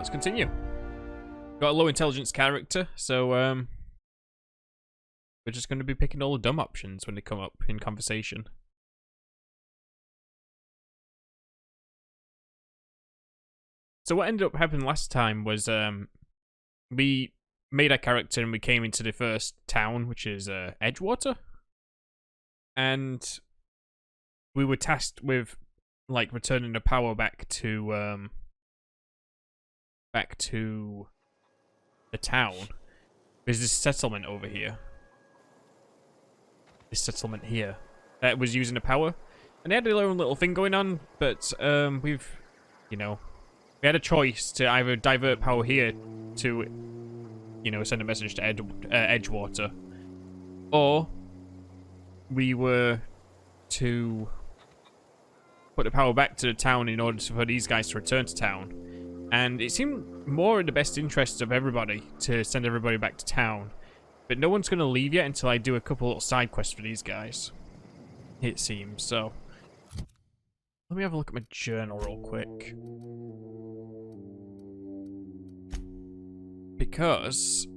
let's continue. Got a low intelligence character, so we're just going to be picking all the dumb options when they come up in conversation. So what ended up happening last time was we made our character and we came into the first town, which is Edgewater, and we were tasked with like returning the power back to the town. There's this settlement over here. This settlement here that was using the power, and they had their own little thing going on. But we had a choice to either divert power here to, send a message to Edgewater, or we were to put the power back to the town in order for these guys to return to town. And it seemed more in the best interest of everybody to send everybody back to town. But no one's going to leave yet until I do a couple little side quests for these guys, it seems. So let me have a look at my journal real quick. Because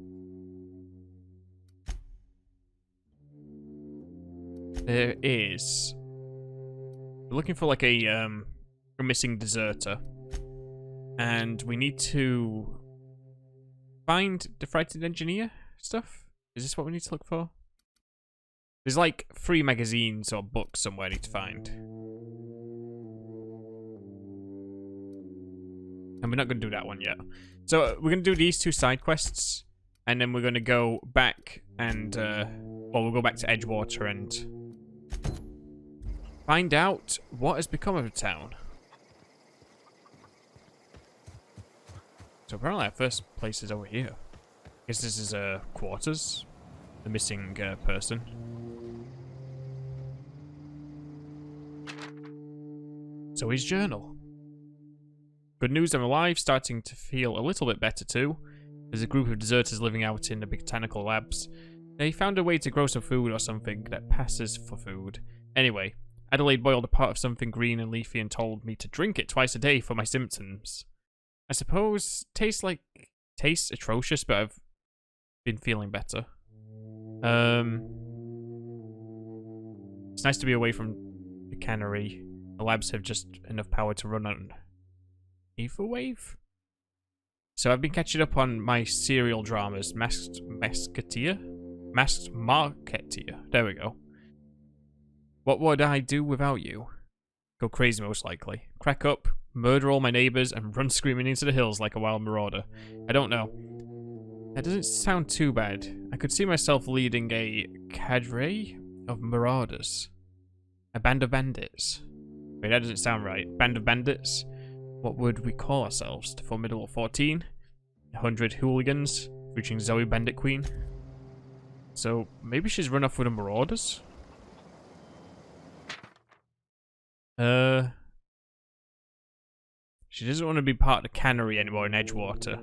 there is... we're looking for like a missing deserter. And we need to find the frightened engineer stuff. Is this what we need to look for? There's like 3 magazines or books somewhere I need to find. And we're not going to do that one yet. So we're going to do these 2 side quests. And then we're going to go back and... we'll go back to Edgewater and... find out what has become of the town. So apparently our first place is over here. I guess this is quarters. The missing person. So his journal. Good news, I'm alive, starting to feel a little bit better too. There's a group of deserters living out in the botanical labs. They found a way to grow some food or something that passes for food. Anyway, Adelaide boiled a pot of something green and leafy and told me to drink it twice a day for my symptoms. I suppose tastes atrocious, but I've been feeling better. It's nice to be away from the cannery. The labs have just enough power to run on ether wave. So I've been catching up on my serial dramas. Masked Marketeer. There we go. What would I do without you? Go crazy, most likely. Crack up, murder all my neighbors, and run screaming into the hills like a wild marauder. I don't know. That doesn't sound too bad. I could see myself leading a cadre of marauders. A band of bandits. Wait, that doesn't sound right. Band of bandits? What would we call ourselves? The Formidable 14? 100 hooligans? Featuring Zoe Bandit Queen? So, maybe she's run off with the marauders? She doesn't want to be part of the cannery anymore in Edgewater.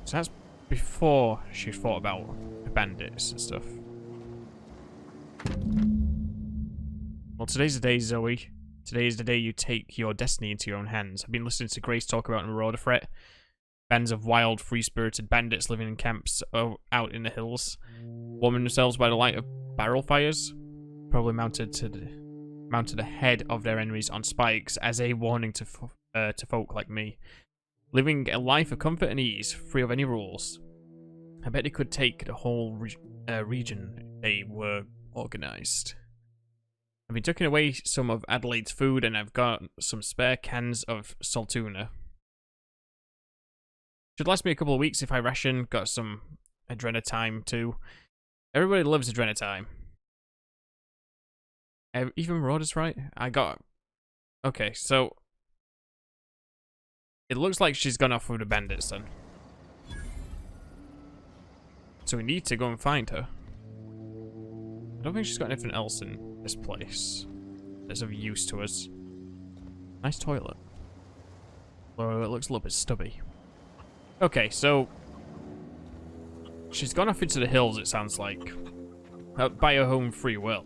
So that's before she thought about the bandits and stuff. Well, today's the day, Zoe. Today is the day you take your destiny into your own hands. I've been listening to Grace talk about a marauder threat. Bands of wild, free-spirited bandits living in camps out in the hills, warming themselves by the light of barrel fires, probably mounted ahead of their enemies on spikes as a warning to folk like me, living a life of comfort and ease, free of any rules. I bet they could take the whole region if they were organized. I've been tucking away some of Adelaide's food, and I've got some spare cans of salt tuna. Should last me a couple of weeks if I ration. Got some adrenatime too. Everybody loves adrenatime. Even Marauders, right? Okay, so it looks like she's gone off with the bandits then. So we need to go and find her. I don't think she's got anything else in this place that's of use to us. Nice toilet. Although it looks a little bit stubby. Okay, so she's gone off into the hills, it sounds like. By her own free will.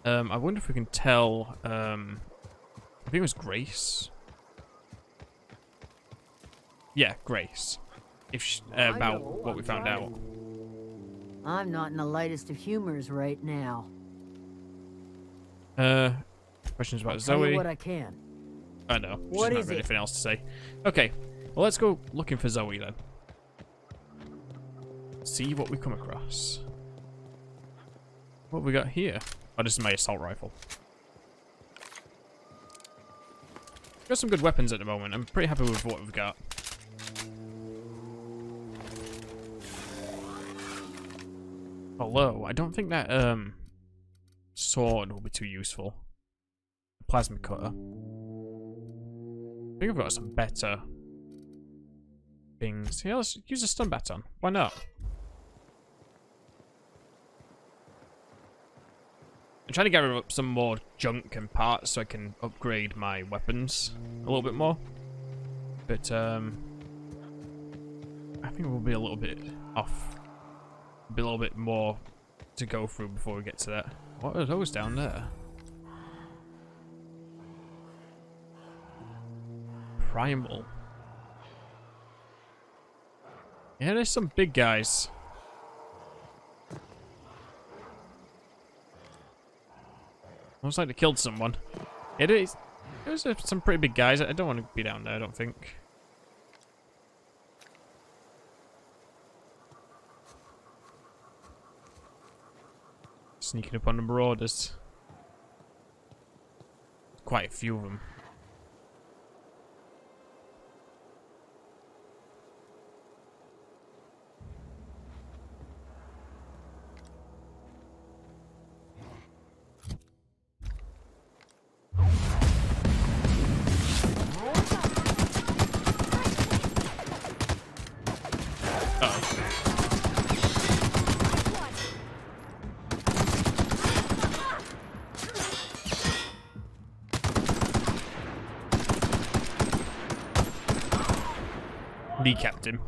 I wonder if we can tell, I think it was Grace. Yeah, Grace. About what we found out. I'm not in the lightest of humors right now. Questions about Tell Zoe. you what I can. I know. She's What not is got it? anything else to say. Okay. Well, let's go looking for Zoe then. See what we come across. What have we got here? Oh, this is my assault rifle. Got some good weapons at the moment. I'm pretty happy with what we've got. Although, I don't think that, sword will be too useful. Plasma cutter. I think I've got some better things. Yeah, let's use a stun baton. Why not? I'm trying to gather up some more junk and parts so I can upgrade my weapons a little bit more. But, I think we'll be a little bit off. Be a little bit more to go through before we get to that. What are those down there? Primal. Yeah, there's some big guys. Looks like they killed someone. It is. There's some pretty big guys. I don't want to be down there, I don't think. Sneaking up on the marauders. Quite a few of them. Kneecapped him.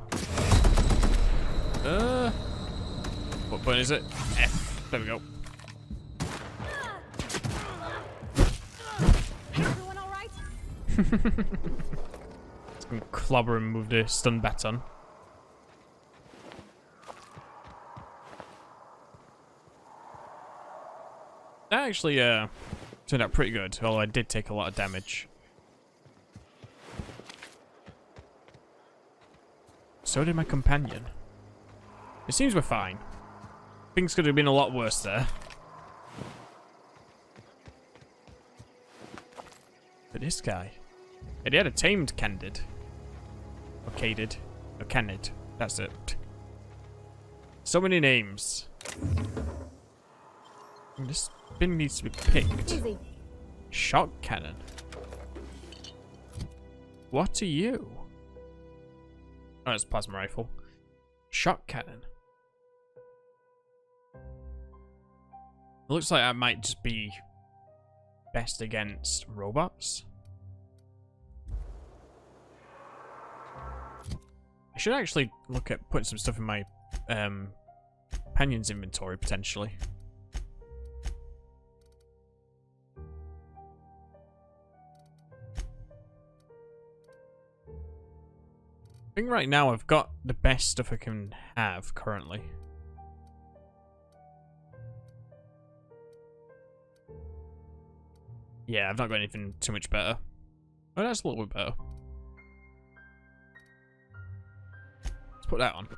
What button is it? F. There we go. Everyone all right? Let's go clobber him with the stun baton. That actually turned out pretty good, although I did take a lot of damage. So did my companion. It seems we're fine. Things could have been a lot worse there. But this guy... And he had a tamed Candid. Or Cadid. Or Candid. That's it. So many names. And this bin needs to be picked. Easy. Shock cannon. What are you? Oh, it's a plasma rifle. Shock cannon. It looks like that might just be best against robots. I should actually look at putting some stuff in my companion's inventory, potentially. I think right now I've got the best stuff I can have currently. Yeah, I've not got anything too much better. Oh, that's a little bit better. Let's put that on.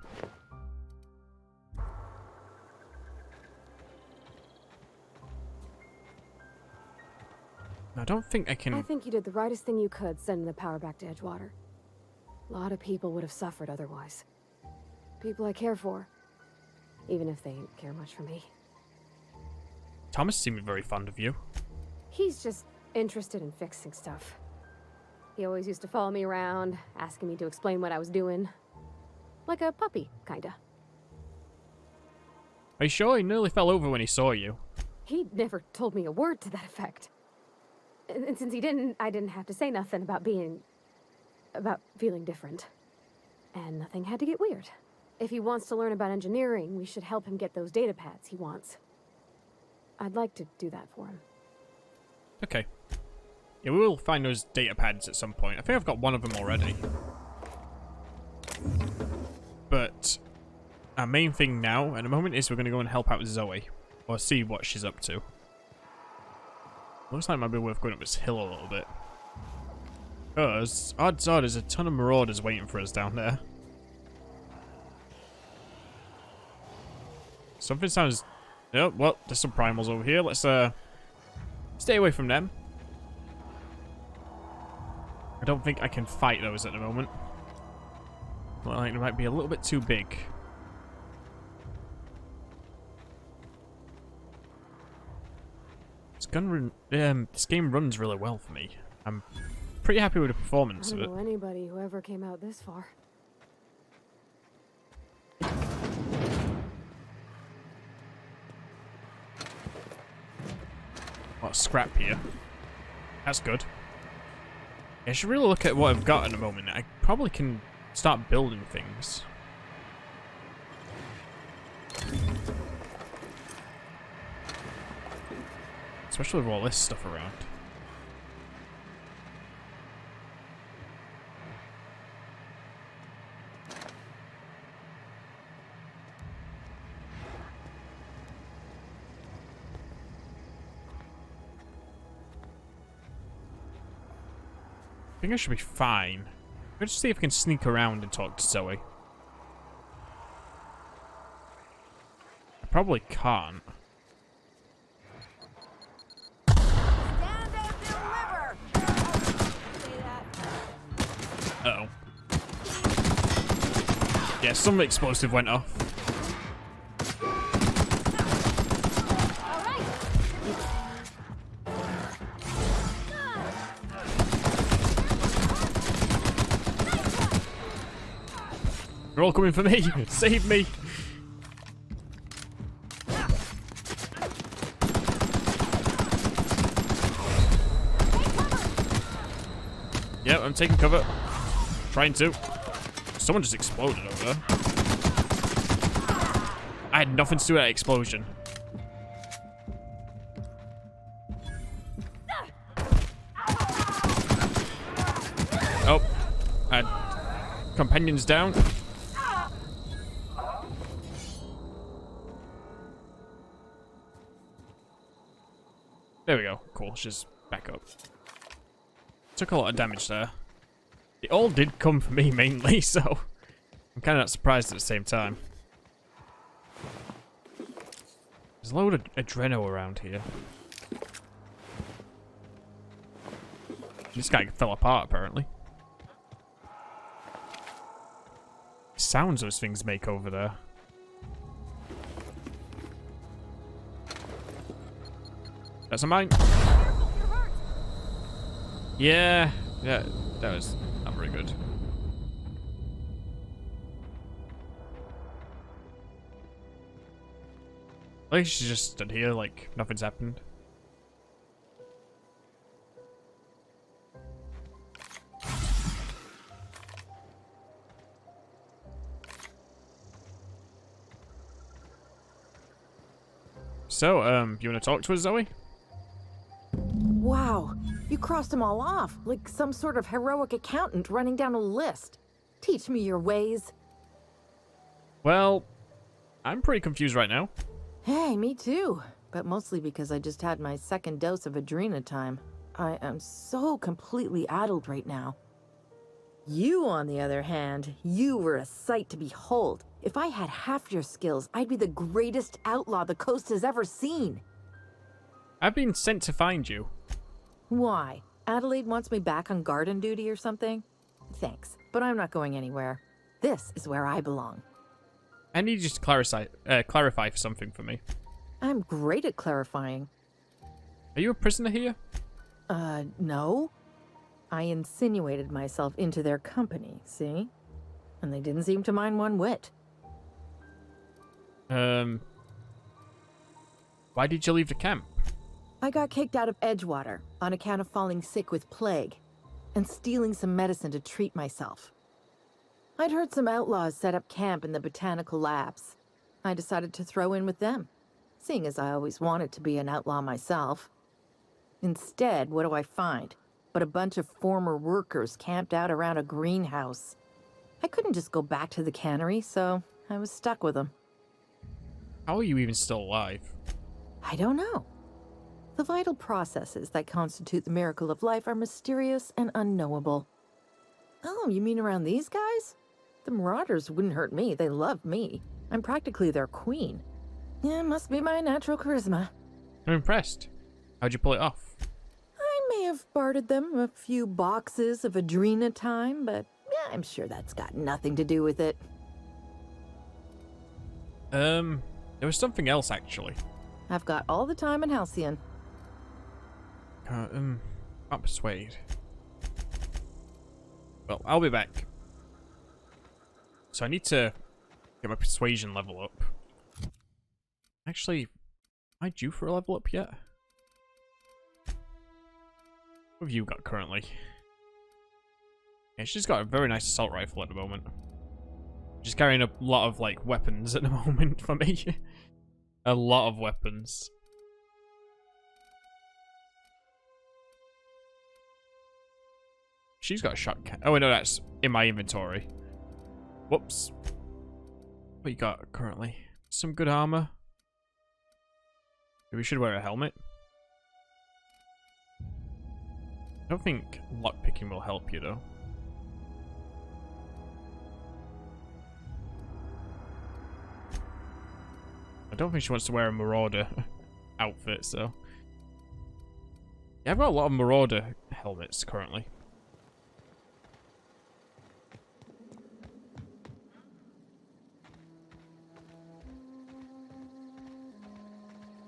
I don't think I can... I think you did the rightest thing you could sending the power back to Edgewater. A lot of people would have suffered otherwise. People I care for. Even if they didn't care much for me. Thomas seemed very fond of you. He's just interested in fixing stuff. He always used to follow me around, asking me to explain what I was doing. Like a puppy, kinda. Are you sure? He nearly fell over when he saw you. He never told me a word to that effect. And since he didn't, I didn't have to say nothing about feeling different. And nothing had to get weird. If he wants to learn about engineering, we should help him get those data pads he wants. I'd like to do that for him. Okay. Yeah, we will find those data pads at some point. I think I've got one of them already. But our main thing now, at the moment, is we're going to go and help out Zoe. Or see what she's up to. Looks like it might be worth going up this hill a little bit. Because, odds are, there's a ton of marauders waiting for us down there. Something sounds... Oh, well, there's some primals over here. Let's, stay away from them. I don't think I can fight those at the moment. Well, I think they might be a little bit too big. This game runs really well for me. I'm pretty happy with the performance I of don't it. know anybody who ever came out this far. A lot of scrap here. That's good. I should really look at what I've got at the moment. I probably can start building things. Especially with all this stuff around. I think I should be fine. Let's just see if I can sneak around and talk to Zoe. I probably can't. Stand and deliver! Uh-oh. Yeah, some explosive went off. They're all coming for me. Save me. Yep, I'm taking cover. Trying to. Someone just exploded over there. I had nothing to do with that explosion. Oh. Companions down. There we go. Cool. She's back up. Took a lot of damage there. It all did come for me mainly, so I'm kind of not surprised at the same time. There's a load of adreno around here. This guy fell apart, apparently. Sounds those things make over there. That's a mine. Yeah, that was not very good. I think she just stood here like nothing's happened. So, you want to talk to us, Zoe? Wow, you crossed them all off, like some sort of heroic accountant running down a list. Teach me your ways. Well, I'm pretty confused right now. Hey, me too. But mostly because I just had my second dose of adrenatime. I am so completely addled right now. You, on the other hand, you were a sight to behold. If I had half your skills, I'd be the greatest outlaw the coast has ever seen. I've been sent to find you. Why? Adelaide wants me back on garden duty or something? Thanks, but I'm not going anywhere. This is where I belong. I need you to clarify something for me. I'm great at clarifying. Are you a prisoner here? No. I insinuated myself into their company, see? And they didn't seem to mind one whit. Why did you leave the camp? I got kicked out of Edgewater on account of falling sick with plague and stealing some medicine to treat myself. I'd heard some outlaws set up camp in the botanical labs. I decided to throw in with them. seeing as I always wanted to be an outlaw myself. Instead, what do I find? But a bunch of former workers camped out around a greenhouse. I couldn't just go back to the cannery, so I was stuck with them. How are you even still alive? I don't know. The vital processes that constitute the miracle of life are mysterious and unknowable. Oh, you mean around these guys? The Marauders wouldn't hurt me. They love me. I'm practically their queen. Yeah, must be my natural charisma. I'm impressed. How'd you pull it off? I may have bartered them a few boxes of Adrena time, but yeah, I'm sure that's got nothing to do with it. There was something else, actually. I've got all the time in Halcyon. Can't persuade. Well, I'll be back. So I need to get my persuasion level up. Actually, am I due for a level up yet? What have you got currently? Yeah, she's got a very nice assault rifle at the moment. She's carrying a lot of, like, weapons at the moment for me. A lot of weapons. She's got a shotgun. Oh, no, that's in my inventory. Whoops. What you got currently? Some good armor. Maybe we should wear a helmet. I don't think lockpicking will help you, though. I don't think she wants to wear a Marauder outfit, so... Yeah, I've got a lot of Marauder helmets currently.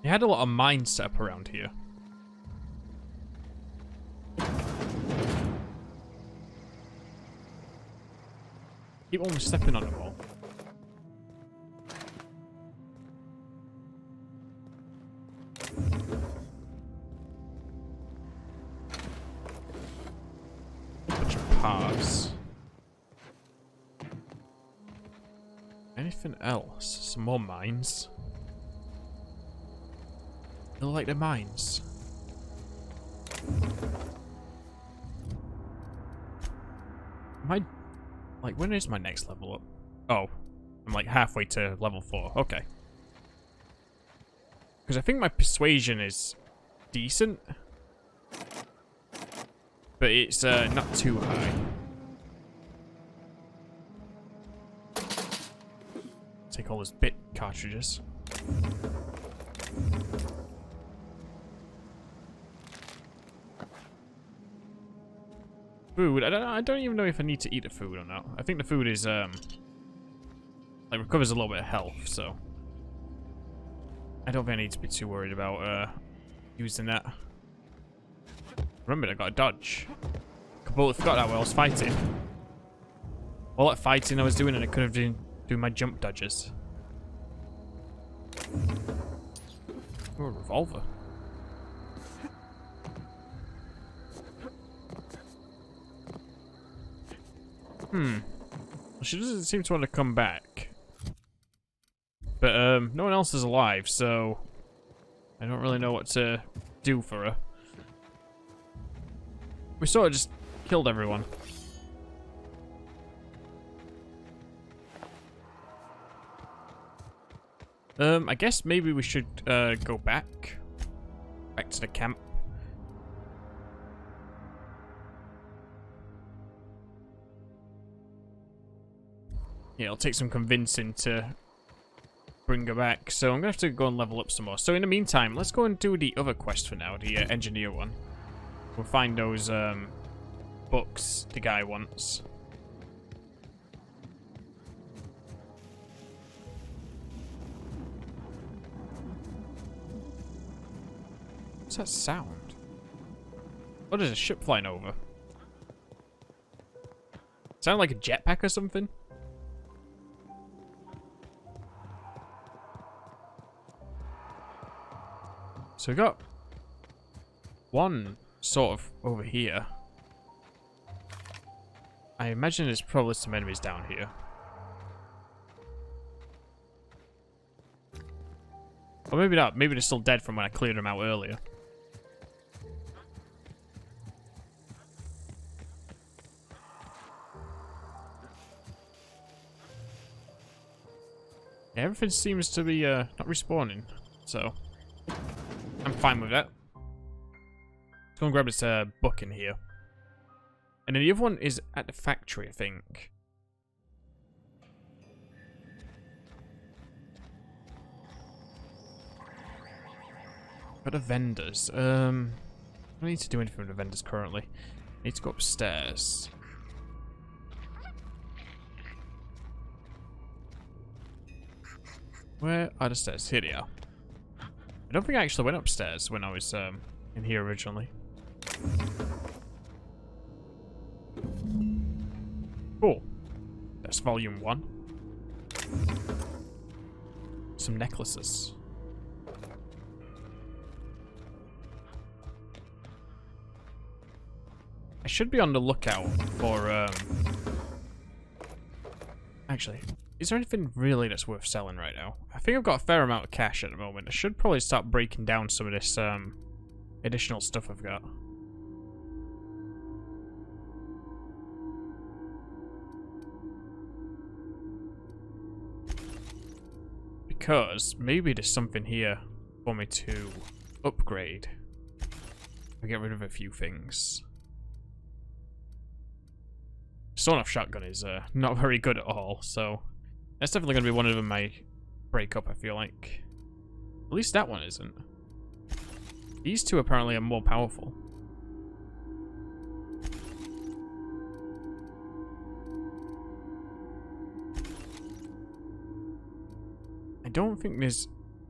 They had a lot of mines set up around here. Keep almost stepping on them all. Bunch of parts. Anything else? Some more mines. They look like they're mines. Am I... Like, when is my next level up? Oh, I'm like halfway to level 4. Okay. Because I think my persuasion is decent. But it's not too high. Take all those bit cartridges. Food. I don't even know if I need to eat the food or not. I think the food is like recovers a little bit of health, so I don't think I need to be too worried about using that. Remember, I got a dodge. Completely forgot that while I was fighting. All that fighting I was doing, and I could have been doing my jump dodges. Oh, a revolver. Well, she doesn't seem to want to come back. But, no one else is alive, so I don't really know what to do for her. We sort of just killed everyone. I guess maybe we should, go back. Back to the camp. Yeah, it'll take some convincing to bring her back. So I'm going to have to go and level up some more. So in the meantime, let's go and do the other quest for now. The engineer one. We'll find those books the guy wants. What's that sound? Oh, there's a ship flying over. Sound like a jetpack or something? So we got one sort of over here. I imagine there's probably some enemies down here. Or maybe not. Maybe they're still dead from when I cleared them out earlier. Yeah, everything seems to be not respawning, so I'm fine with that. Let's go and grab this book in here. And then the other one is at the factory, I think. But the vendors. I don't need to do anything with the vendors currently. I need to go upstairs. Where are the stairs? Here they are. I don't think I actually went upstairs when I was in here originally. Cool. That's volume 1. Some necklaces. I should be on the lookout for actually, is there anything really that's worth selling right now? I think I've got a fair amount of cash at the moment. I should probably start breaking down some of this additional stuff I've got. Because maybe there's something here for me to upgrade. I'll get rid of a few things. Sawn-off shotgun is not very good at all, so that's definitely going to be one of them I break up, I feel like. At least that one isn't. These two apparently are more powerful. I don't think there's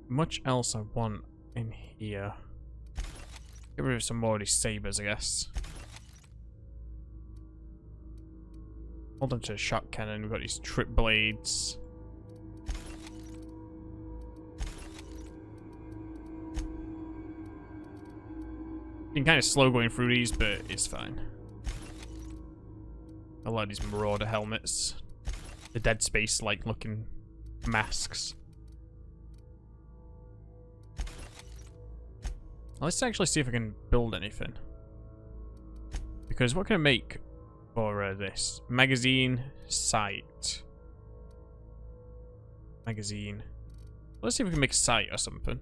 much else I want in here. Get rid of some more of these sabers, I guess. Hold on to a shot cannon. We've got these trip blades. You can kind of slow going through these, but it's fine. I like these Marauder helmets. The Dead Space-like looking masks. Let's actually see if I can build anything. Because what can I make for this? Magazine, sight. Magazine. Let's see if we can make a sight or something.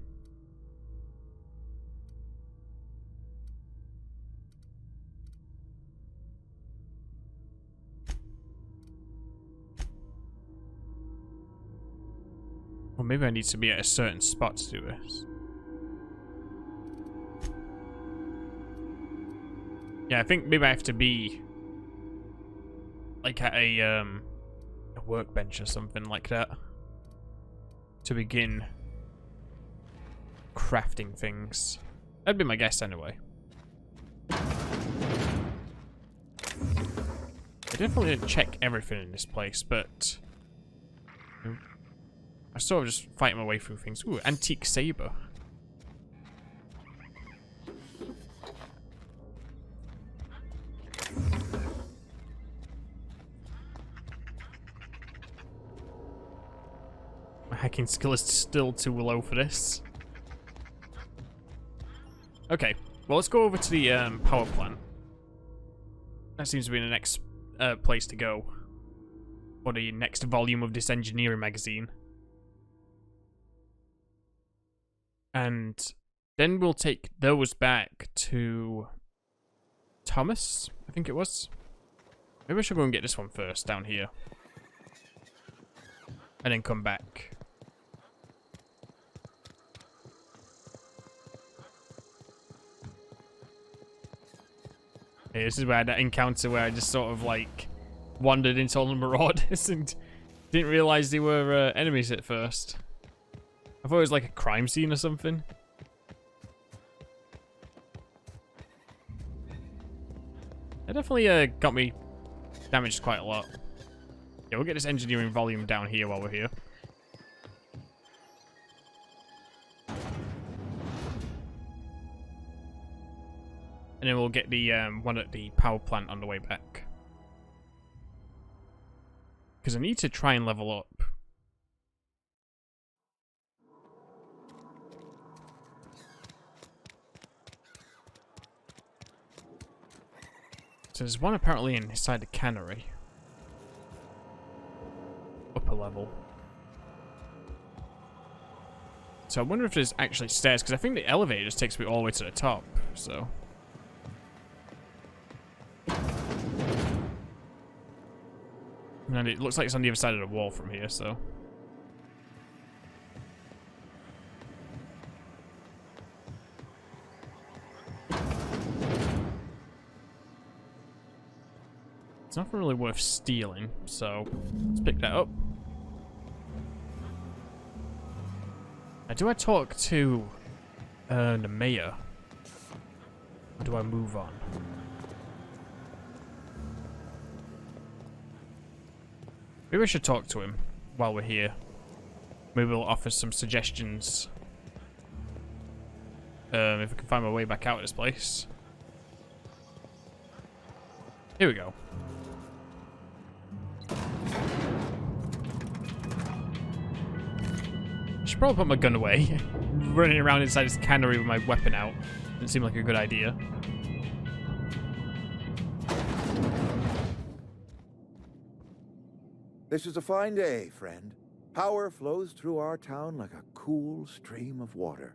Or maybe I need to be at a certain spot to do this. Yeah, I think maybe I have to be like at a workbench or something like that to begin crafting things. That'd be my guess anyway. I definitely didn't check everything in this place, but I sort of just fight my way through things. Ooh, antique saber. My hacking skill is still too low for this. Okay, well let's go over to the power plant. That seems to be the next place to go for the next volume of this engineering magazine. And then we'll take those back to Thomas, I think it was. Maybe I should go and get this one first, down here. And then come back. Hey, this is where I had that encounter where I just sort of like wandered into all the marauders and didn't realize they were enemies at first. I thought it was like a crime scene or something. It definitely got me damaged quite a lot. Yeah, we'll get this engineering volume down here while we're here. And then we'll get the one at the power plant on the way back. Because I need to try and level up. So there's one apparently inside the cannery. Upper level. So I wonder if there's actually stairs, because I think the elevator just takes me all the way to the top, so... And it looks like it's on the other side of the wall from here, so... It's nothing really worth stealing, so let's pick that up. Now, do I talk to the mayor? Or do I move on? Maybe I should talk to him while we're here. Maybe we'll offer some suggestions. If I can find my way back out of this place. Here we go. I should probably put my gun away. Running around inside this cannery with my weapon out didn't seem like a good idea. This is a fine day, friend. Power flows through our town like a cool stream of water.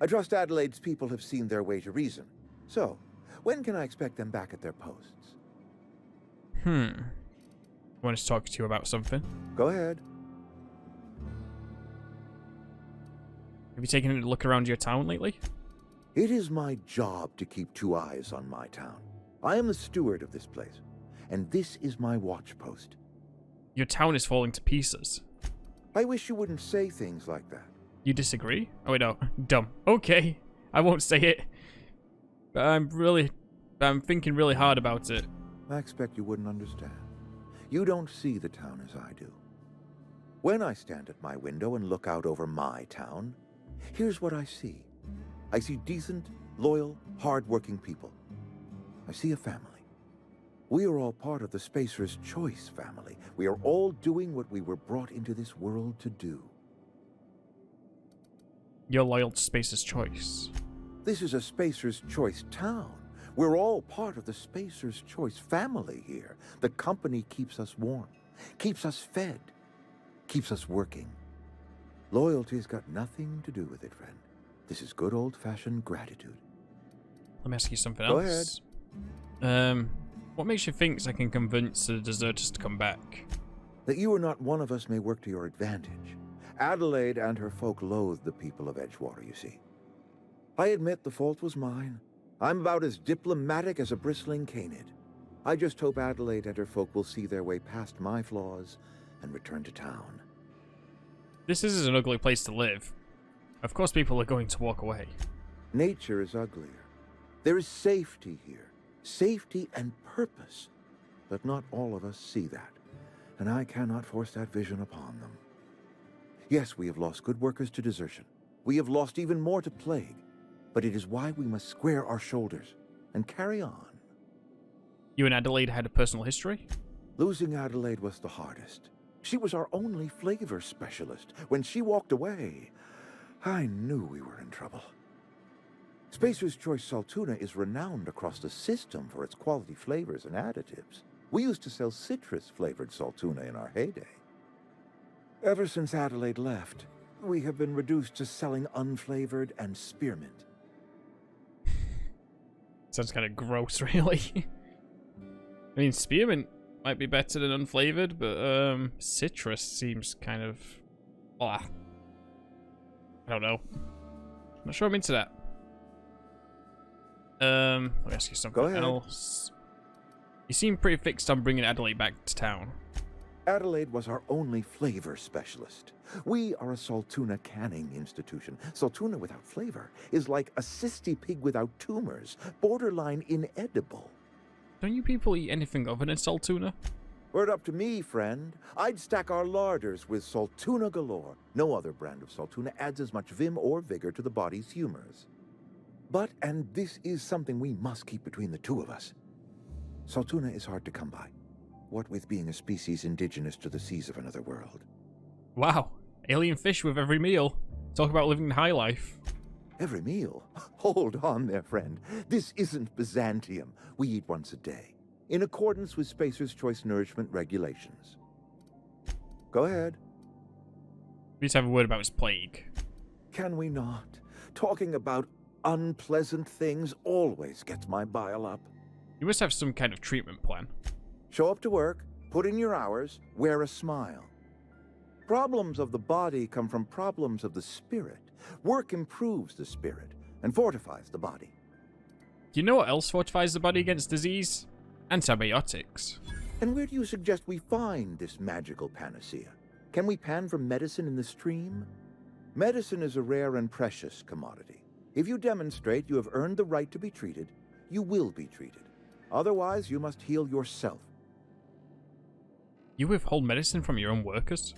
I trust Adelaide's people have seen their way to reason. So, when can I expect them back at their posts? I want to talk to you about something. Go ahead. Have you taken a look around your town lately? It is my job to keep 2 eyes on my town. I am the steward of this place, and this is my watch post. Your town is falling to pieces. I wish you wouldn't say things like that. You disagree? Oh wait, no. Dumb. Okay. I won't say it. But I'm thinking really hard about it. I expect you wouldn't understand. You don't see the town as I do. When I stand at my window and look out over my town, here's what I see. I see decent, loyal, hard-working people. I see a family. We are all part of the Spacer's Choice family. We are all doing what we were brought into this world to do. You're loyal to Spacer's Choice. This is a Spacer's Choice town. We're all part of the Spacer's Choice family here. The company keeps us warm, keeps us fed, keeps us working. Loyalty's got nothing to do with it, friend. This is good old-fashioned gratitude. Let me ask you something Go else. What makes you think I can convince the deserters to come back? That you are not one of us may work to your advantage. Adelaide and her folk loathe the people of Edgewater, you see. I admit the fault was mine. I'm about as diplomatic as a bristling canid. I just hope Adelaide and her folk will see their way past my flaws and return to town. This is an ugly place to live. Of course people are going to walk away. Nature is uglier. There is safety here. Safety and purpose. But not all of us see that. And I cannot force that vision upon them. Yes, we have lost good workers to desertion. We have lost even more to plague. But it is why we must square our shoulders and carry on. You and Adelaide had a personal history? Losing Adelaide was the hardest. She was our only flavor specialist. When she walked away, I knew we were in trouble. Spacer's Choice Saltuna is renowned across the system for its quality flavors and additives. We used to sell citrus-flavored Saltuna in our heyday. Ever since Adelaide left, we have been reduced to selling unflavored and spearmint. Sounds kind of gross, really. I mean, spearmint might be better than unflavored, but citrus seems kind of... I don't know. I'm not sure I'm into that. Let me ask you something Go ahead. else. You seem pretty fixed on bringing Adelaide back to town. Adelaide was our only flavor specialist. We are a Saltuna canning institution. Saltuna without flavor is like a cysty pig without tumors, borderline inedible. Don't you people eat anything other than Saltuna? Were it up to me, friend, I'd stack our larders with Saltuna galore. No other brand of Saltuna adds as much vim or vigor to the body's humors. But, and this is something we must keep between the two of us, Saltuna is hard to come by. What with being a species indigenous to the seas of another world. Wow. Alien fish with every meal. Talk about living the high life. Every meal? Hold on there, friend. This isn't Byzantium. We eat once a day, in accordance with Spacer's Choice nourishment regulations. Go ahead. We need to have a word about his plague. Can we not? Talking about unpleasant things always gets my bile up. You must have some kind of treatment plan. Show up to work, put in your hours, wear a smile. Problems of the body come from problems of the spirit. Work improves the spirit and fortifies the body. Do you know what else fortifies the body against disease? Antibiotics. And where do you suggest we find this magical panacea? Can we pan for medicine in the stream? Medicine is a rare and precious commodity. If you demonstrate you have earned the right to be treated, you will be treated. Otherwise, you must heal yourself. You withhold medicine from your own workers?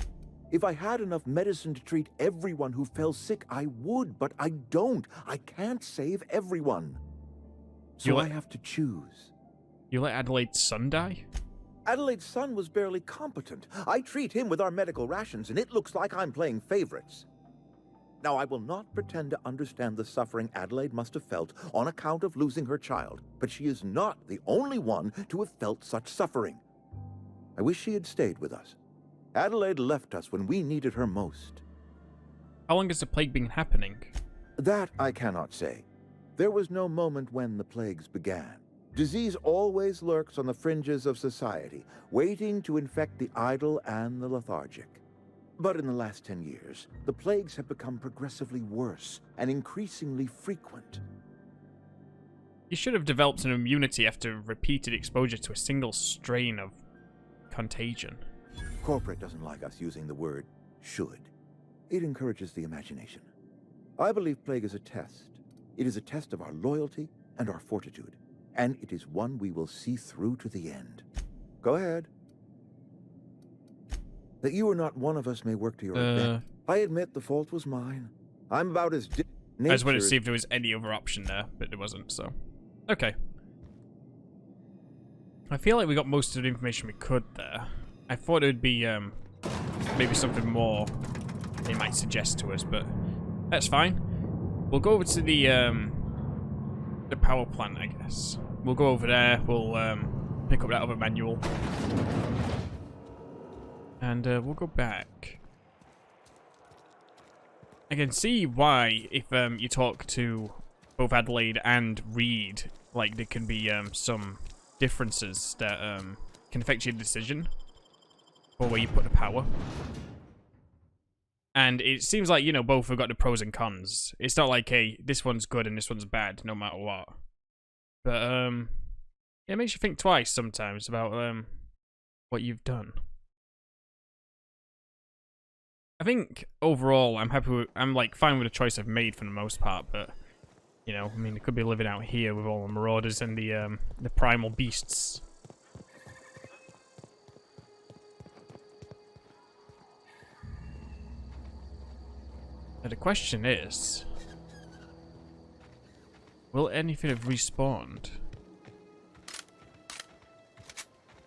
If I had enough medicine to treat everyone who fell sick, I would, but I don't. I can't save everyone. So I have to choose. You let Adelaide's son die? Adelaide's son was barely competent. I treat him with our medical rations, and it looks like I'm playing favorites. Now, I will not pretend to understand the suffering Adelaide must have felt on account of losing her child, but she is not the only one to have felt such suffering. I wish she had stayed with us. Adelaide left us when we needed her most. How long has the plague been happening? That I cannot say. There was no moment when the plagues began. Disease always lurks on the fringes of society, waiting to infect the idle and the lethargic. But in the last 10 years, the plagues have become progressively worse and increasingly frequent. You should have developed an immunity after repeated exposure to a single strain of contagion. Corporate doesn't like us using the word should. It encourages the imagination. I believe plague is a test. It is a test of our loyalty and our fortitude. And it is one we will see through to the end. Go ahead. That you are not one of us may work to your advantage. I admit the fault was mine. I'm about as I just wanted to see if there was any other option there, but there wasn't, so. Okay. I feel like we got most of the information we could there. I thought it would be, maybe something more they might suggest to us, but that's fine. We'll go over to the power plant, I guess. We'll go over there, we'll, pick up that other manual. And, we'll go back. I can see why, if, you talk to both Adelaide and Reed, like, there can be, some differences that, can affect your decision. Or where you put the power. And it seems like, you know, both have got the pros and cons. It's not like, hey, this one's good and this one's bad, no matter what. But, it makes you think twice sometimes about, what you've done. I think, overall, I'm happy with, I'm, like, fine with the choice I've made for the most part, but, you know, I mean, it could be living out here with all the marauders and the primal beasts. Now the question is, will anything have respawned?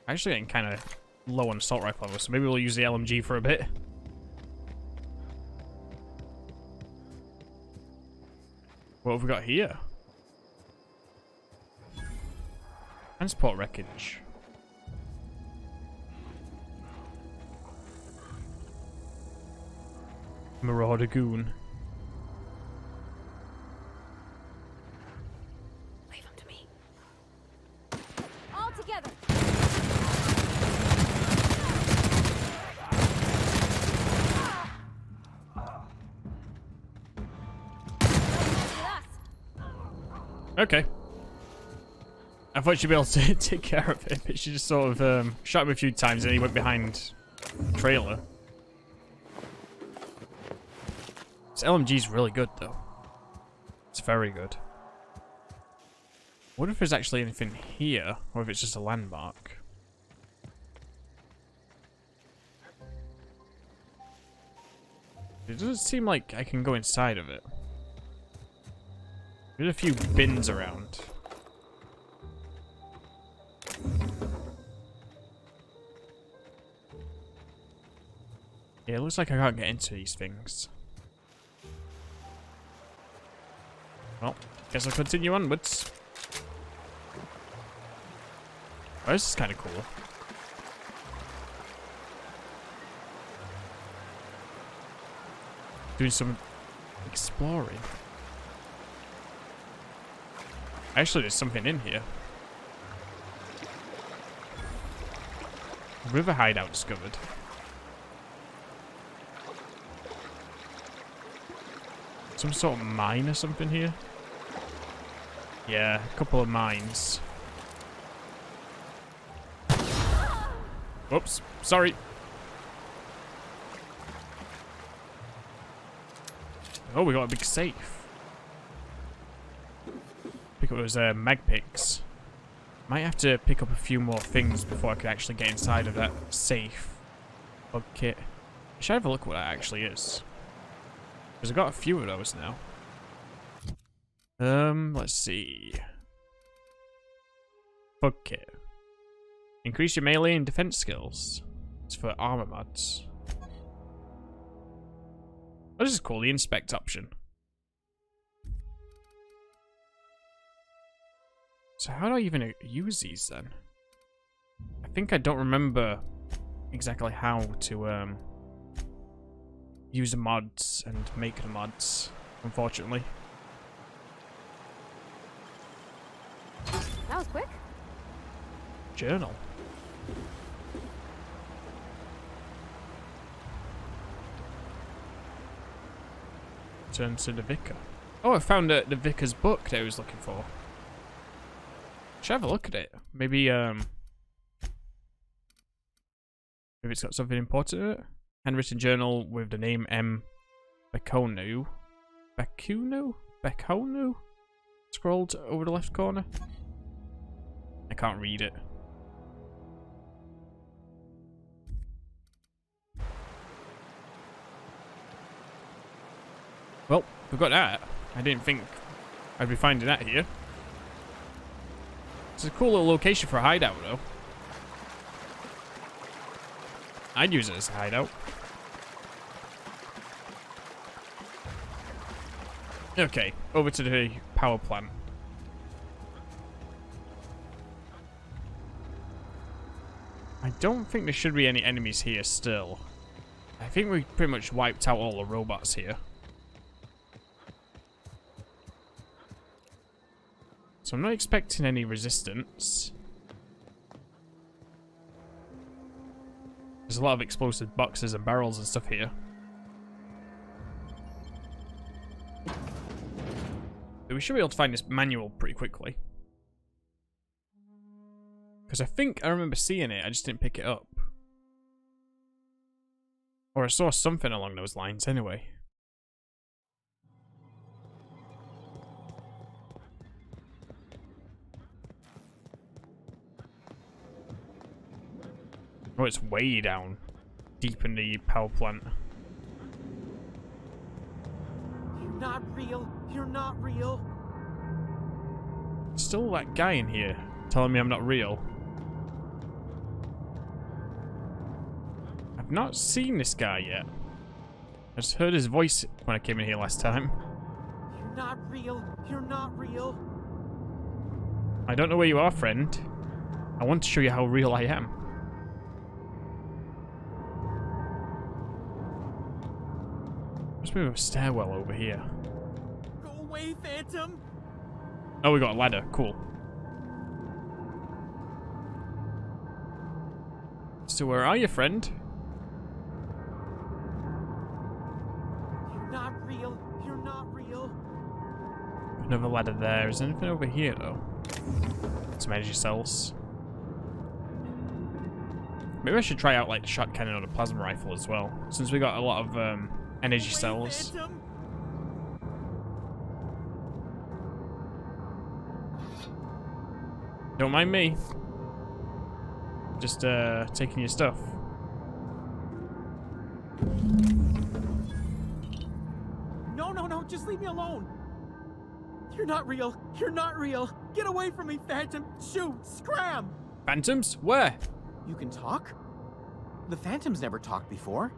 I'm actually getting kind of low on assault rifle ammo, so maybe we'll use the LMG for a bit. What have we got here? Transport wreckage. Marauder goon. Leave him to me. All together. Okay. I thought she'd be able to take care of it, but she just sort of shot him a few times and he went behind the trailer. This LMG's really good, though. It's very good. I wonder if there's actually anything here, or if it's just a landmark. It doesn't seem like I can go inside of it. There's a few bins around. Yeah, it looks like I can't get into these things. Well, guess I'll continue onwards. Oh, this is kind of cool. Doing some exploring. Actually, there's something in here. River hideout discovered. Some sort of mine or something here? Yeah, a couple of mines. Whoops, sorry. Oh, we got a big safe. Pick up those mag picks. Might have to pick up a few more things before I can actually get inside of that safe. Bug kit. I should have a look what that actually is. Because I've got a few of those now. Let's see. Bug kit. Increase your melee and defense skills. It's for armor mods. Oh, this is cool, the inspect option. So how do I even use these then? I think I don't remember exactly how to use the mods and make the mods, unfortunately. That was quick. Journal. Turn to the vicar. Oh, I found the vicar's book that I was looking for. Should have a look at it. Maybe maybe it's got something important in it. Handwritten journal with the name M. Bekonu. Bekonu? Scrolled over the left corner. I can't read it. Well, we've got that. I didn't think I'd be finding that here. It's a cool little location for a hideout, though. I'd use it as a hideout. Okay, over to the power plant. I don't think there should be any enemies here still. I think we pretty much wiped out all the robots here. So I'm not expecting any resistance. There's a lot of explosive boxes and barrels and stuff here. But we should be able to find this manual pretty quickly. Because I think I remember seeing it, I just didn't pick it up. Or I saw something along those lines anyway. Oh, it's way down. Deep in the power plant. You're not real. You're not real. Still that guy in here telling me I'm not real. I've not seen this guy yet. I just heard his voice when I came in here last time. You're not real. You're not real. I don't know where you are, friend. I want to show you how real I am. Must be a stairwell over here. Go away, Phantom. Oh, we got a ladder. Cool. So where are you, friend? You're not real. You're not real. Another ladder there. Is there anything over here, though? Some energy cells. Maybe I should try out, like, the shot cannon or the plasma rifle as well. Since we got a lot of, energy cells. Phantom. Don't mind me. Just, taking your stuff. No, no, no. Just leave me alone. You're not real. You're not real. Get away from me, Phantom. Shoot. Scram. Phantoms? Where? You can talk? The Phantoms never talked before.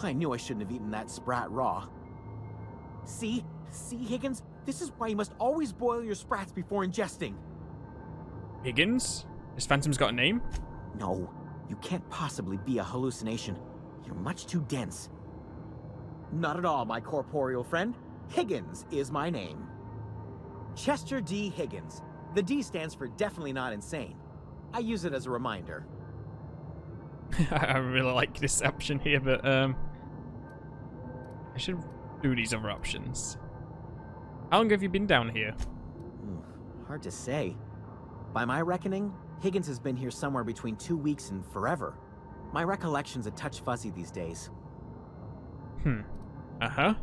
I knew I shouldn't have eaten that sprat raw. See? See, Higgins? This is why you must always boil your sprats before ingesting. Higgins? This phantom's got a name? No, you can't possibly be a hallucination. You're much too dense. Not at all, my corporeal friend. Higgins is my name. Chester D. Higgins. The D stands for definitely not insane. I use it as a reminder. I really like this option here, but I should do these other options. How long have you been down here? Hard to say. By my reckoning, Higgins has been here somewhere between 2 weeks and forever. My recollection's a touch fuzzy these days. Uh-huh.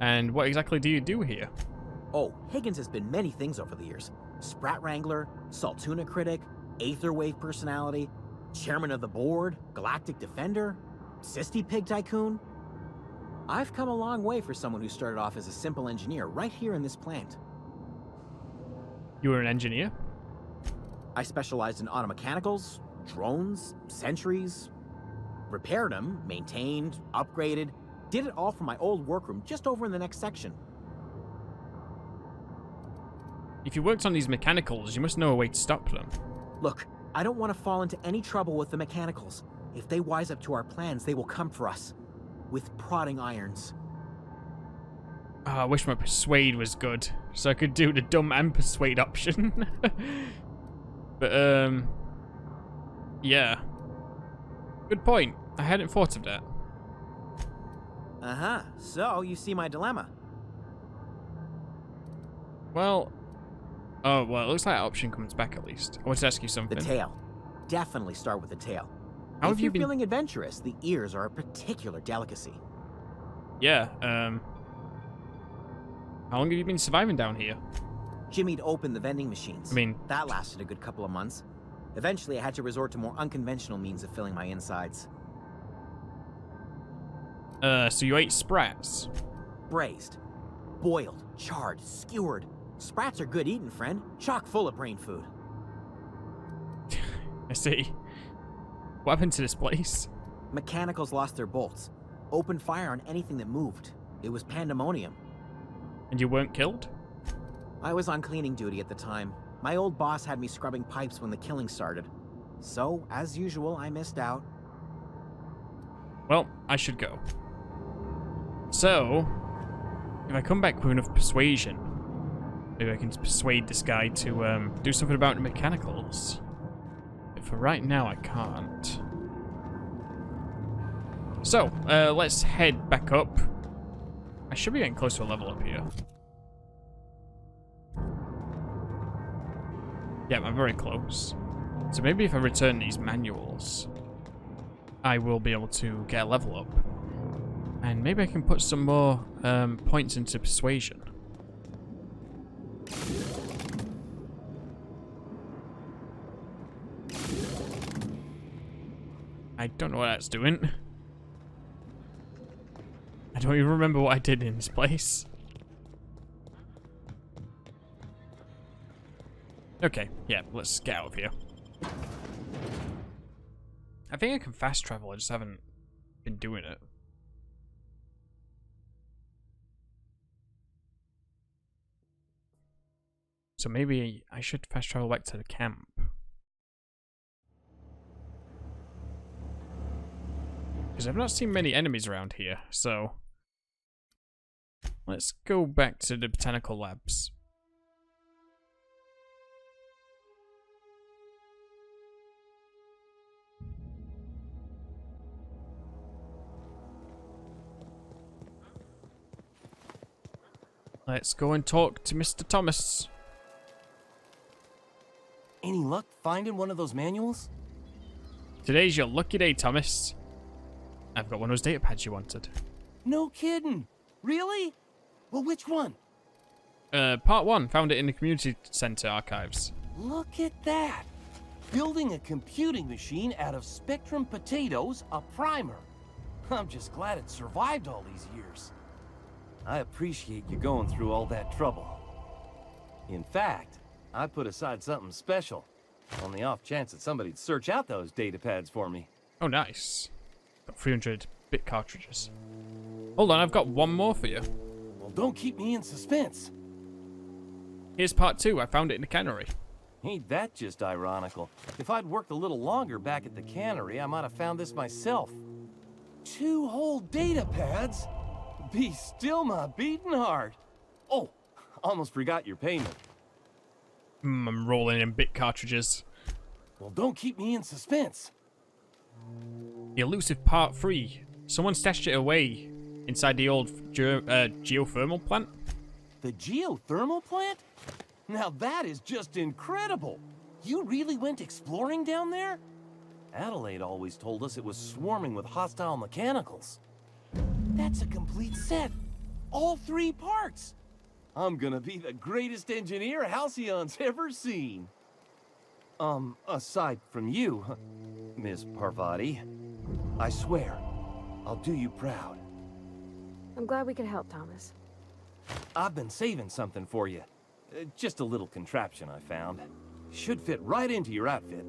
And what exactly do you do here? Oh, Higgins has been many things over the years. Sprat Wrangler, Saltuna Critic, Aetherwave Personality, Chairman of the Board, Galactic Defender, Sisty Pig Tycoon. I've come a long way for someone who started off as a simple engineer right here in this plant. You were an engineer? I specialized in automechanicals, drones, sentries, repaired them, maintained, upgraded, did it all from my old workroom just over in the next section. If you worked on these mechanicals, you must know a way to stop them. Look, I don't want to fall into any trouble with the mechanicals. If they wise up to our plans, they will come for us. With prodding irons. Oh, I wish my persuade was good, so I could do the dumb and persuade option. But, yeah. Good point. I hadn't thought of that. Uh-huh. So, you see my dilemma. Well, oh, well, it looks like that option comes back at least. I want to ask you something. The tail. Definitely start with the tail. How if have you you're been feeling adventurous, the ears are a particular delicacy. Yeah, how long have you been surviving down here? Jimmy'd opened the vending machines. I mean, that lasted a good couple of months. Eventually, I had to resort to more unconventional means of filling my insides. So you ate sprats? Braised, boiled, charred, skewered. Sprats are good eating, friend. Chock full of brain food. I see. What happened to this place? Mechanicals lost their bolts. Opened fire on anything that moved. It was pandemonium. And you weren't killed? I was on cleaning duty at the time. My old boss had me scrubbing pipes when the killing started. So, as usual, I missed out. Well, I should go. So, if I come back with enough persuasion, maybe I can persuade this guy to do something about the mechanicals. But for right now, I can't. So, let's head back up. I should be getting close to a level up here. Yeah, I'm very close. So maybe if I return these manuals, I will be able to get a level up. And maybe I can put some more points into persuasion. I don't know what that's doing. I don't even remember what I did in this place. Okay, yeah, let's get out of here. I think I can fast travel, I just haven't been doing it. So maybe I should fast travel back to the camp. Because I've not seen many enemies around here, so... Let's go back to the botanical labs. Let's go and talk to Mr. Thomas. Any luck finding one of those manuals? Today's your lucky day, Thomas. I've got one of those data pads you wanted. No kidding. Really? Well, which one? Part 1. Found it in the community center archives. Look at that. Building a computing machine out of Spectrum potatoes, a primer. I'm just glad it survived all these years. I appreciate you going through all that trouble. In fact, I put aside something special on the off chance that somebody'd search out those data pads for me. Oh, nice. Got 300-bit cartridges. Hold on, I've got one more for you. Well, don't keep me in suspense. Here's part 2. I found it in the cannery. Ain't that just ironical? If I'd worked a little longer back at the cannery, I might have found this myself. 2 whole data pads? Be still my beating heart. Oh, almost forgot your payment. I'm rolling in bit cartridges. Well, don't keep me in suspense. The elusive part 3. Someone stashed it away inside the old geothermal plant. The geothermal plant? Now that is just incredible. You really went exploring down there? Adelaide always told us it was swarming with hostile mechanicals. That's a complete set. All 3 parts. I'm gonna be the greatest engineer Halcyon's ever seen. Aside from you, Miss Parvati. I swear, I'll do you proud. I'm glad we could help, Thomas. I've been saving something for you. Just a little contraption I found. Should fit right into your outfit.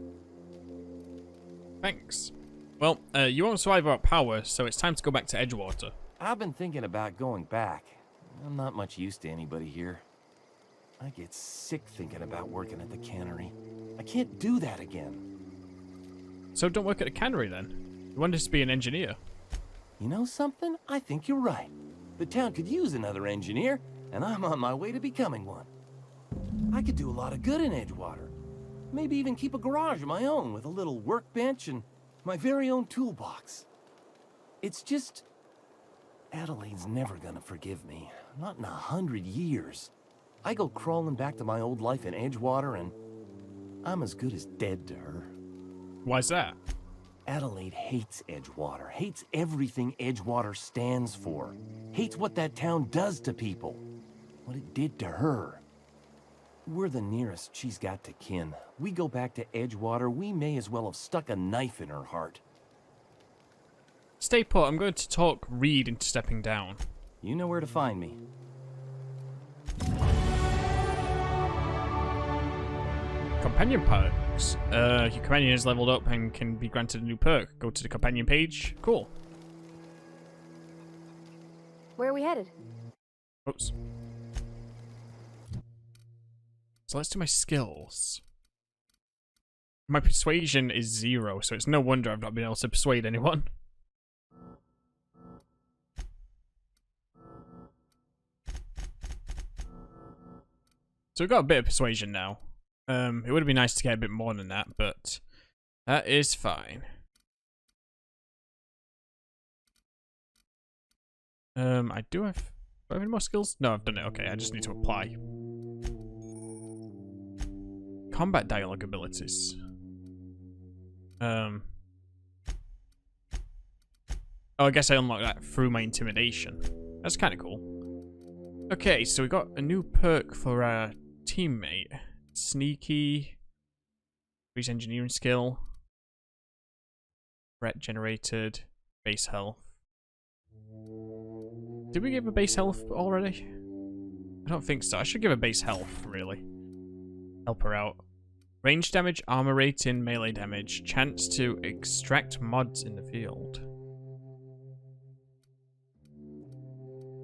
Thanks. Well, you won't survive without power, so it's time to go back to Edgewater. I've been thinking about going back. I'm not much use to anybody here. I get sick thinking about working at the cannery. I can't do that again. So don't work at the cannery then. You wanted to be an engineer. You know something? I think you're right. The town could use another engineer, and I'm on my way to becoming one. I could do a lot of good in Edgewater. Maybe even keep a garage of my own with a little workbench and my very own toolbox. It's just... Adelaide's never gonna forgive me. Not in 100 years. I go crawling back to my old life in Edgewater and I'm as good as dead to her. Why's that? Adelaide hates Edgewater, hates everything Edgewater stands for, hates what that town does to people, what it did to her. We're the nearest she's got to kin. We go back to Edgewater, we may as well have stuck a knife in her heart. Stay put, I'm going to talk Reed into stepping down. You know where to find me. Companion perks. Your companion is leveled up and can be granted a new perk. Go to the companion page. Cool. Where are we headed? Oops. So let's do my skills. My persuasion is 0, so it's no wonder I've not been able to persuade anyone. So we've got a bit of persuasion now. It would have been nice to get a bit more than that, but that is fine. I do have any more skills? No, I've done it. Okay, I just need to apply. Combat dialogue abilities. Oh, I guess I unlocked that through my intimidation. That's kind of cool. Okay, so we got a new perk for our teammate. Sneaky. Increase engineering skill. Threat generated. Base health. Did we give a base health already? I don't think so. I should give a base health, really. Help her out. Range damage, armor rating, melee damage. Chance to extract mods in the field.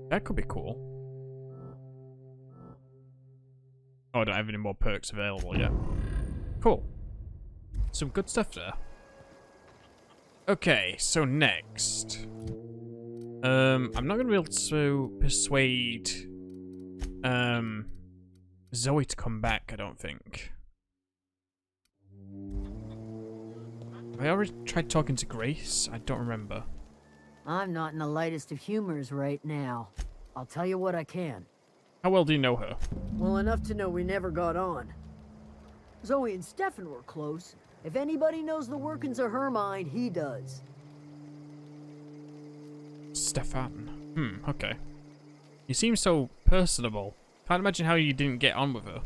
That could be cool. Oh, I don't have any more perks available yet. Cool. Some good stuff there. Okay, so next. I'm not going to be able to persuade Zoe to come back, I don't think. Have I already tried talking to Grace? I don't remember. I'm not in the lightest of humors right now. I'll tell you what I can. How well do you know her? Well enough to know we never got on. Zoe and Stefan were close. If anybody knows the workings of her mind, he does. Stefan. Okay. You seem so personable. Can't imagine how you didn't get on with her.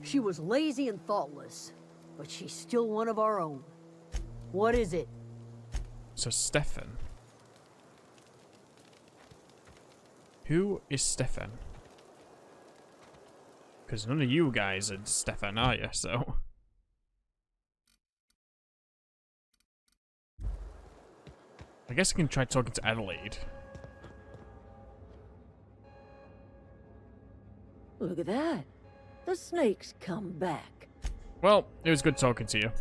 She was lazy and thoughtless, but she's still one of our own. What is it? So Stefan. Who is Stefan? Because none of you guys are Stefan, are you? So. I guess I can try talking to Adelaide. Look at that. The snakes come back. Well, it was good talking to you,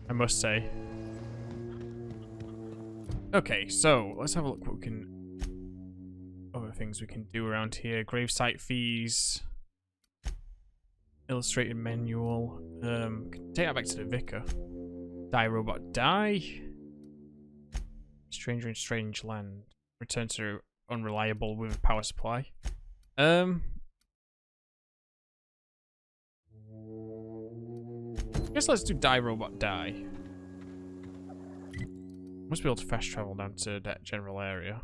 I must say. Okay, so let's have a look what we can... Other things we can do around here. Gravesite fees. Illustrated manual. Take that back to the vicar. Die robot die. Stranger in strange land. Return to unreliable with a power supply. Guess let's do die robot die. Must be able to fast travel down to that general area.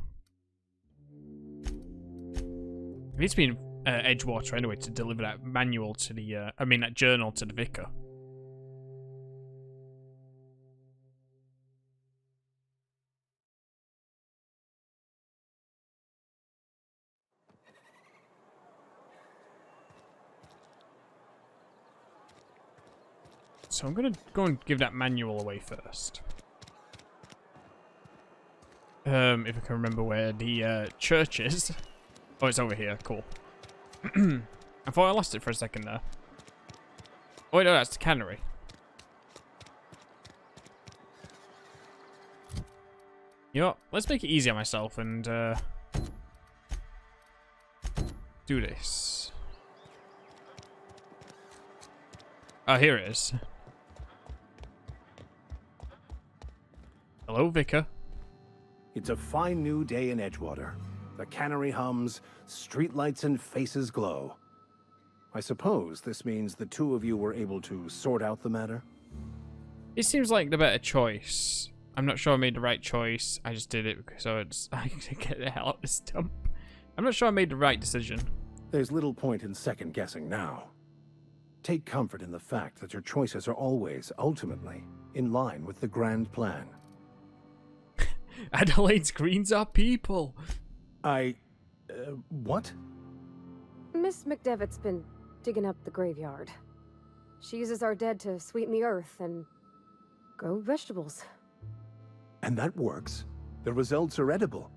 It needs to be in Edgewater anyway to deliver that manual to the, that journal to the vicar. So I'm gonna go and give that manual away first. If I can remember where the church is. Oh, it's over here. Cool. I thought I lost it for a second there. Oh, wait, no, that's the cannery. You know what? Let's make it easy on myself and do this. Oh, here it is. Hello, Vicar. It's a fine new day in Edgewater. The cannery hums, streetlights and faces glow. I suppose this means the two of you were able to sort out the matter? It seems like the better choice. I'm not sure I made the right choice. I just did it so I can get the hell out of this dump. I'm not sure I made the right decision. There's little point in second guessing now. Take comfort in the fact that your choices are always, ultimately, in line with the grand plan. Adelaide's greens are people. What? Miss McDevitt's been digging up the graveyard. She uses our dead to sweeten the earth and grow vegetables. And that works. The results are edible.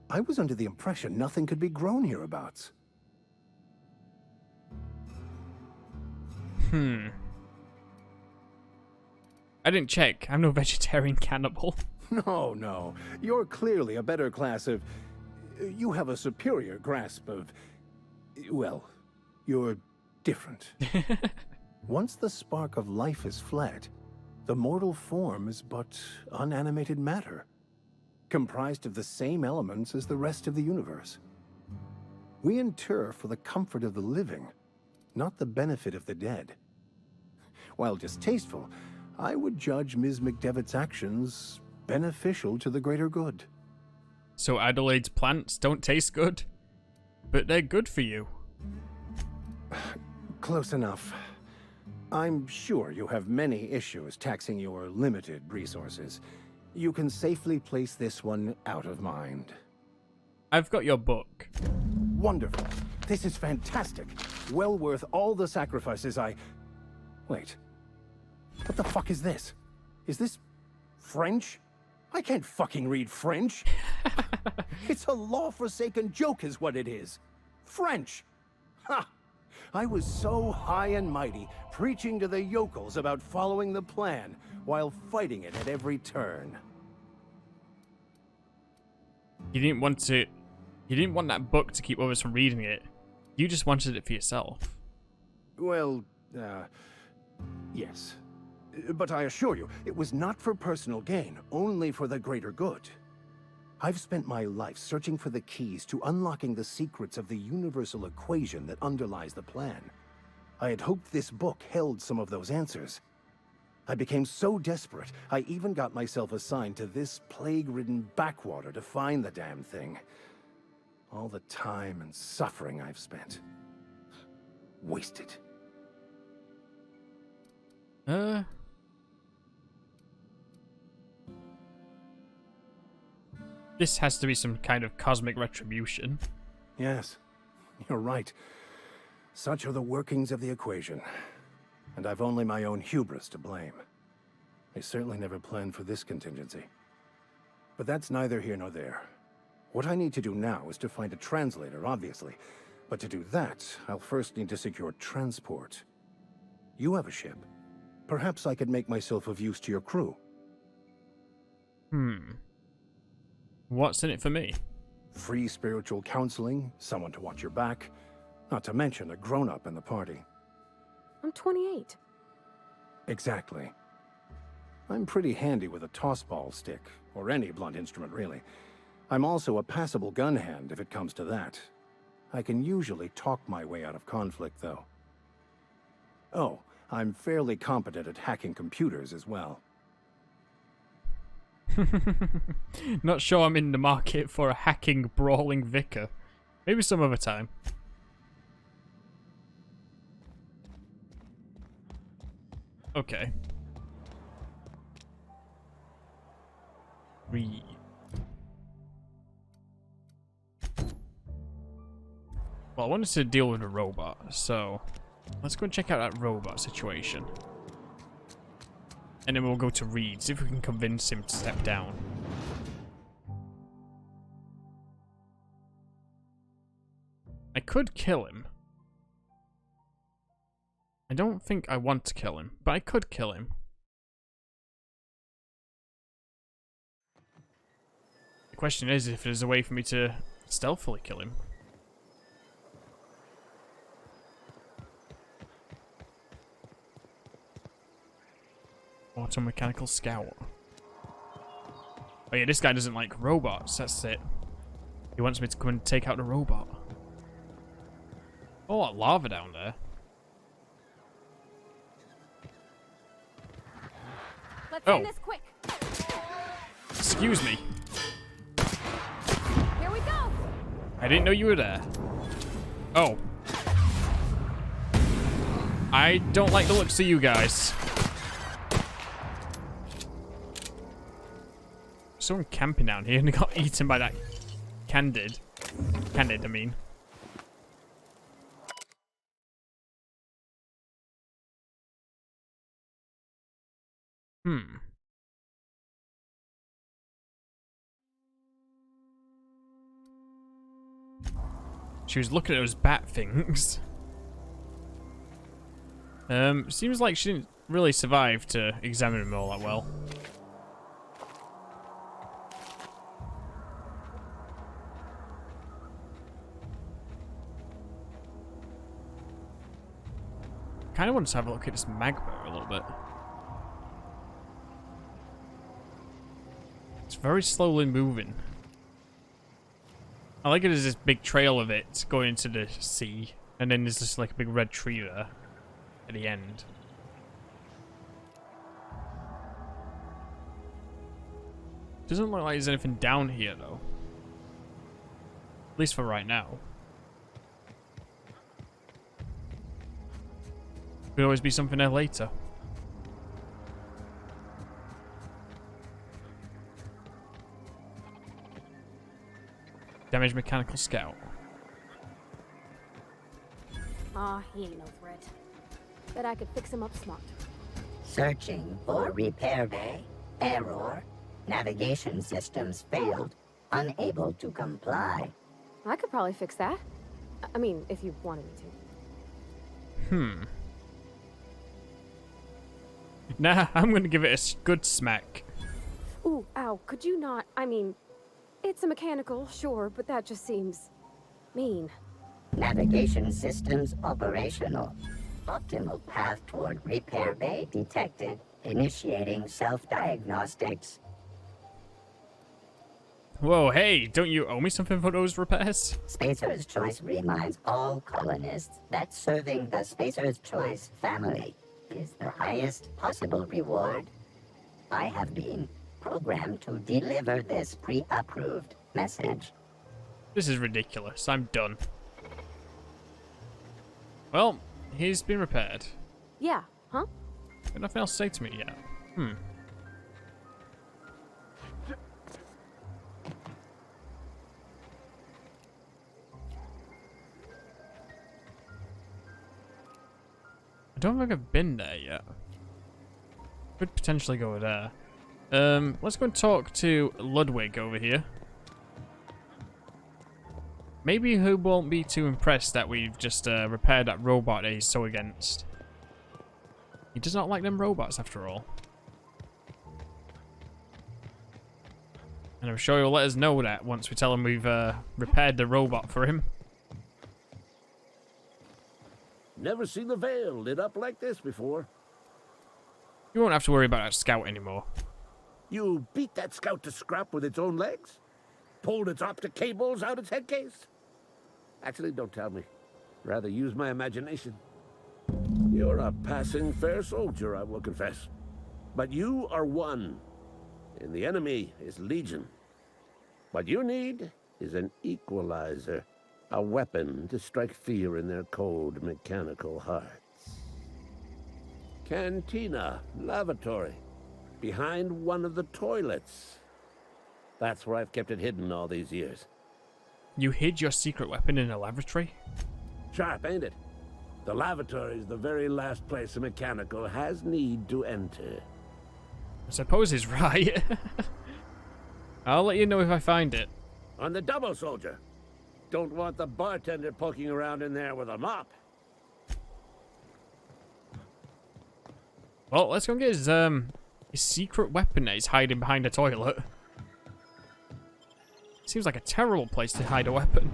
I was under the impression nothing could be grown hereabouts. I didn't check. I'm no vegetarian cannibal. No. You're clearly a better class of... You have a superior grasp of... Well, you're different. Once the spark of life is fled, the mortal form is but unanimated matter, comprised of the same elements as the rest of the universe. We inter for the comfort of the living, not the benefit of the dead. While distasteful, I would judge Ms. McDevitt's actions beneficial to the greater good. So Adelaide's plants don't taste good, but they're good for you. Close enough. I'm sure you have many issues taxing your limited resources. You can safely place this one out of mind. I've got your book. Wonderful. This is fantastic. Well worth all the sacrifices I... Wait. What the fuck is this? Is this French? I can't fucking read French. It's a law-forsaken joke is what it is. French. Ha! I was so high and mighty, preaching to the yokels about following the plan, while fighting it at every turn. You didn't want that book to keep others from reading it. You just wanted it for yourself. Well, yes. But I assure you, it was not for personal gain, only for the greater good. I've spent my life searching for the keys to unlocking the secrets of the universal equation that underlies the plan. I had hoped this book held some of those answers. I became so desperate, I even got myself assigned to this plague-ridden backwater to find the damn thing. All the time and suffering I've spent. Wasted. This has to be some kind of cosmic retribution. Yes, you're right. Such are the workings of the equation. And I've only my own hubris to blame. I certainly never planned for this contingency. But that's neither here nor there. What I need to do now is to find a translator, obviously. But to do that, I'll first need to secure transport. You have a ship. Perhaps I could make myself of use to your crew. What's in it for me? Free spiritual counseling, someone to watch your back, not to mention a grown-up in the party. I'm 28. Exactly. I'm pretty handy with a tossball stick, or any blunt instrument really. I'm also a passable gun hand if it comes to that. I can usually talk my way out of conflict, though. Oh, I'm fairly competent at hacking computers as well. Not sure I'm in the market for a hacking, brawling vicar. Maybe some other time. Okay. Read. Well, I wanted to deal with a robot, so let's go and check out that robot situation. And then we'll go to Reed, see if we can convince him to step down. I could kill him. I don't think I want to kill him, but I could kill him. The question is if there's a way for me to stealthily kill him. Automechanical scout. Oh yeah, this guy doesn't like robots, that's it. He wants me to come and take out the robot. Oh, lava down there. Let's end this quick. Excuse me. Here we go. I didn't know you were there. Oh. I don't like the looks of you guys. Someone camping down here and got eaten by that Candid. Candid, I mean. She was looking at those bat things. Seems like she didn't really survive to examine them all that well. Kind of want to have a look at this magma a little bit. It's very slowly moving. I like it as this big trail of it going into the sea, and then there's just like a big red tree there at the end. Doesn't look like there's anything down here though. At least for right now. Could always be something there later. Damaged mechanical scout. Aw, he ain't no threat. Bet I could fix him up smart. Searching for repair bay. Error. Navigation systems failed. Unable to comply. I could probably fix that. I mean, if you wanted me to. Nah, I'm gonna give it a good smack. Ooh, ow, could you not? I mean, it's a mechanical, sure, but that just seems mean. Navigation systems operational. Optimal path toward repair bay detected. Initiating self-diagnostics. Whoa, hey, don't you owe me something for those repairs? Spacer's Choice reminds all colonists that serving the Spacer's Choice family is the highest possible reward. I have been programmed to deliver this pre-approved message. This is ridiculous. I'm done. Well, he's been repaired. Yeah, huh? Got nothing else to say to me yet. I don't think I've been there yet. Could potentially go there. Let's go and talk to Ludwig over here. Maybe he won't be too impressed that we've just repaired that robot that he's so against. He does not like them robots after all. And I'm sure he'll let us know that once we tell him we've repaired the robot for him. Never seen the Vale lit up like this before. You won't have to worry about that scout anymore. You beat that scout to scrap with its own legs? Pulled its optic cables out its head case? Actually, don't tell me. Rather use my imagination. You're a passing fair soldier, I will confess. But you are one, and the enemy is legion. What you need is an equalizer, a weapon to strike fear in their cold mechanical hearts. Cantina, lavatory, behind one of the toilets. That's where I've kept it hidden all these years. You hid your secret weapon in a lavatory? Sharp, ain't it? The lavatory is the very last place a mechanical has need to enter. I suppose he's right. I'll let you know if I find it. On the double, soldier. Don't want the bartender poking around in there with a mop. Well, let's go and get his secret weapon that he's hiding behind a toilet. Seems like a terrible place to hide a weapon.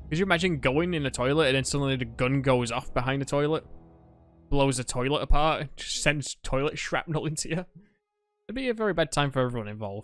Could you imagine going in the toilet and then suddenly the gun goes off behind the toilet? Blows the toilet apart and just sends toilet shrapnel into you? It'd be a very bad time for everyone involved.